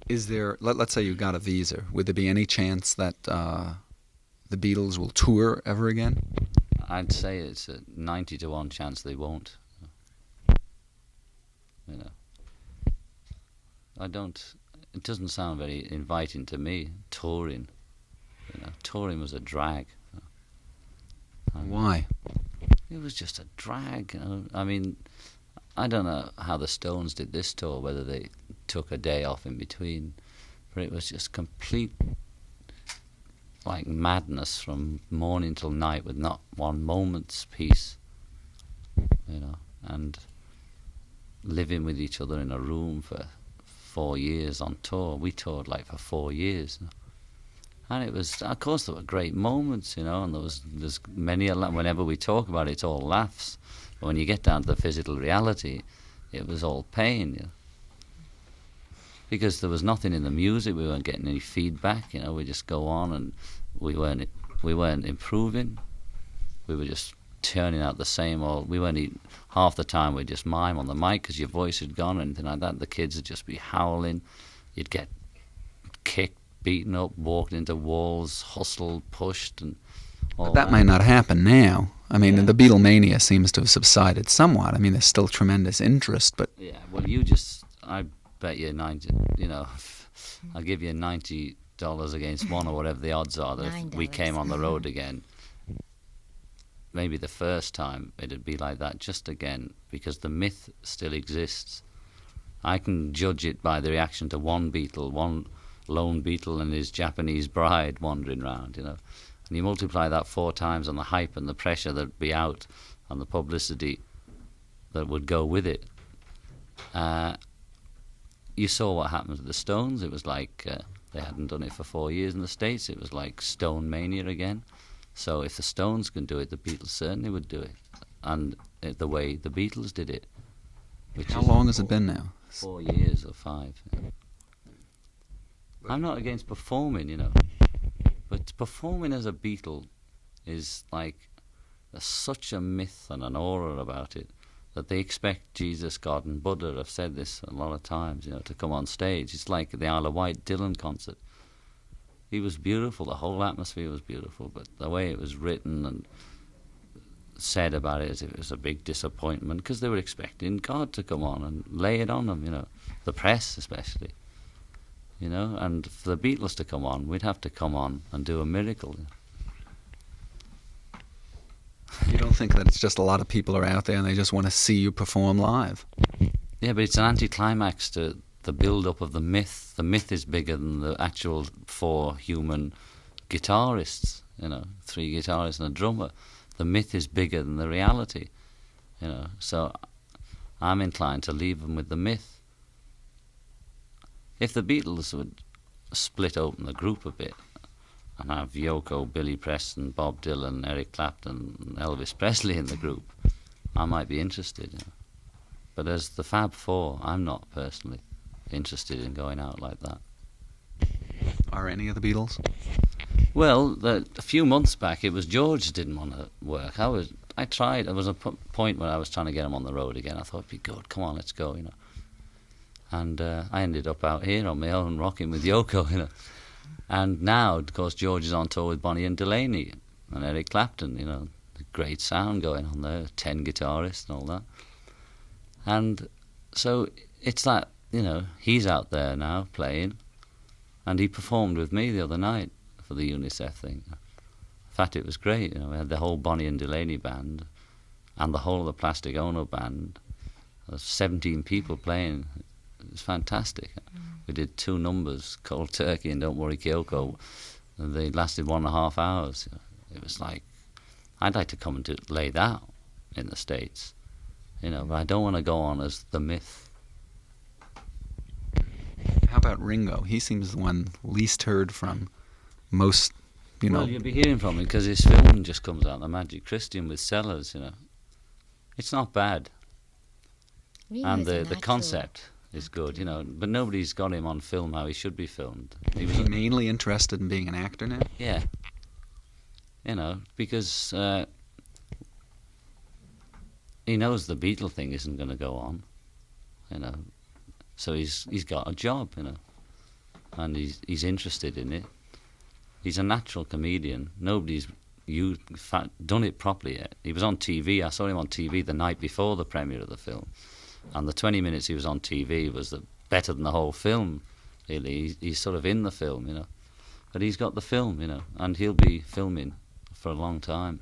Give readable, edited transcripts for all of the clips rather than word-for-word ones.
Is there, let's say you got a visa, would there be any chance that the Beatles will tour ever again? I'd say it's a 90 to 1 chance they won't. You know, it doesn't sound very inviting to me, touring. Touring was a drag. Why? It was just a drag. I mean, I don't know how the Stones did this tour, whether they took a day off in between, but it was just complete, like, madness from morning till night with not one moment's peace, and living with each other in a room for 4 years on tour. We toured like for 4 years. And it was, of course, there were great moments, and there's many, whenever we talk about it, it's all laughs. But when you get down to the physical reality, it was all pain, because there was nothing in the music. We weren't getting any feedback, we just go on, and we weren't improving. We were just turning out the same old. We weren't even, half the time we'd just mime on the mic because your voice had gone or anything like that. The kids would just be howling. You'd get kicked, beaten up, walked into walls, hustled, pushed, and all But that might not happen now. I mean, the Beatlemania seems to have subsided somewhat. I mean, there's still tremendous interest, but... Yeah, well, I bet you 90, I'll give you $90 against one or whatever the odds are that if we came on the road again, maybe the first time it'd be like that just again, because the myth still exists. I can judge it by the reaction to one lone Beatle and his Japanese bride wandering around, And you multiply that 4 times on the hype and the pressure that'd be out on the publicity that would go with it. You saw what happened to the Stones. It was like they hadn't done it for 4 years in the States. It was like Stone Mania again. So if the Stones can do it, the Beatles certainly would do it. And the way the Beatles did it. How long has it been now? 4 years or 5. I'm not against performing, but performing as a Beatle is like, there's such a myth and an aura about it that they expect Jesus, God and Buddha, I've said this a lot of times, to come on stage. It's like the Isle of Wight Dylan concert. He was beautiful, the whole atmosphere was beautiful, but the way it was written and said about it as if it was a big disappointment, because they were expecting God to come on and lay it on them, the press especially. And for the Beatles to come on, we'd have to come on and do a miracle. You don't think that it's just a lot of people are out there and they just want to see you perform live? Yeah, but it's an anticlimax to the build-up of the myth. The myth is bigger than the actual 4 human guitarists, 3 guitarists and a drummer. The myth is bigger than the reality, So I'm inclined to leave them with the myth. If the Beatles would split open the group a bit and have Yoko, Billy Preston, Bob Dylan, Eric Clapton, and Elvis Presley in the group, I might be interested. But as the Fab Four, I'm not personally interested in going out like that. Are any of the Beatles? Well, a few months back, it was George didn't want to work. I tried. There was a point where I was trying to get him on the road again. I thought it'd be good. Come on, let's go. And I ended up out here on my own, rocking with Yoko. And now, of course, George is on tour with Bonnie and Delaney and Eric Clapton. The great sound going on there, 10 guitarists and all that. And so it's that, he's out there now playing, and he performed with me the other night for the UNICEF thing. In fact, it was great. We had the whole Bonnie and Delaney band and the whole of the Plastic Ono band. There was 17 people playing. It was fantastic. We did 2 numbers, Cold Turkey and Don't Worry Kyoko, and they lasted 1.5 hours. It was like, I'd like to come and lay that in the States, but I don't want to go on as the myth. How about Ringo? He seems the one least heard from most, Well, you'll be hearing from him because his film just comes out, The Magic Christian with Sellers, It's not bad. And the concept is good, but nobody's got him on film how he should be filmed. Is he mainly interested in being an actor now? Yeah. Because he knows the Beatle thing isn't going to go on, So he's got a job, and he's interested in it. He's a natural comedian. Nobody's done it properly yet. He was on TV. I saw him on TV the night before the premiere of the film, and the 20 minutes he was on TV was better than the whole film. Really, he's sort of in the film, you know. But he's got the film, you know, and he'll be filming for a long time,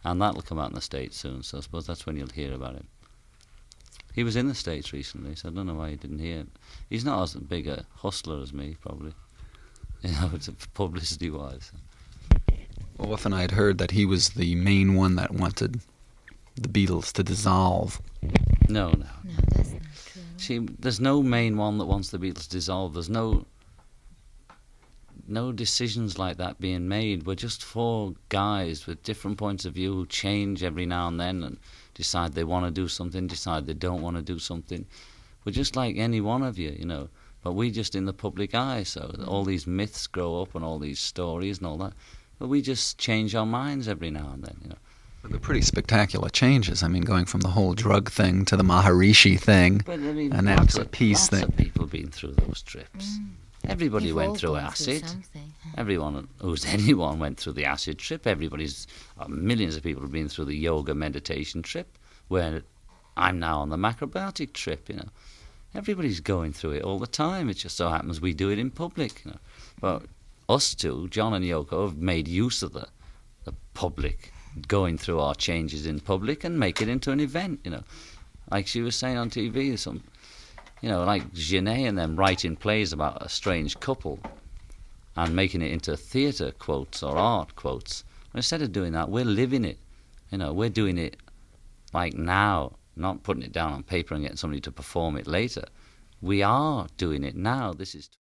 and that'll come out in the States soon. So I suppose that's when you'll hear about it. He was in the States recently, so I don't know why you didn't hear it. He's not as big a hustler as me, probably. You know, it's publicity-wise. Often I'd heard that he was the main one that wanted the Beatles to dissolve. No. No, that's not true. See, there's no main one that wants the Beatles dissolved. There's no decisions like that being made. We're just four guys with different points of view who change every now and then and decide they want to do something, decide they don't want to do something. We're just like any one of you, you know. But we just in the public eye, so all these myths grow up and all these stories and all that. But we just change our minds every now and then, you know. But they're pretty spectacular changes. I mean, going from the whole drug thing to the Maharishi thing, But I mean, and now to a peace lots thing. of people been through those trips. Everybody We've went all through gone through acid. something. Anyone went through the acid trip. Millions of people have been through the yoga meditation trip, where I'm now on the macrobiotic trip, you know. Everybody's going through it all the time. It just so happens we do it in public, you know. But us two, John and Yoko, have made use of the public, going through our changes in public and make it into an event, you know. Like she was saying on TV, you know, like Genet and them writing plays about a strange couple and making it into theatre quotes or art quotes. And instead of doing that, we're living it. You know, we're doing it like now, not putting it down on paper and getting somebody to perform it later. We are doing it now. This is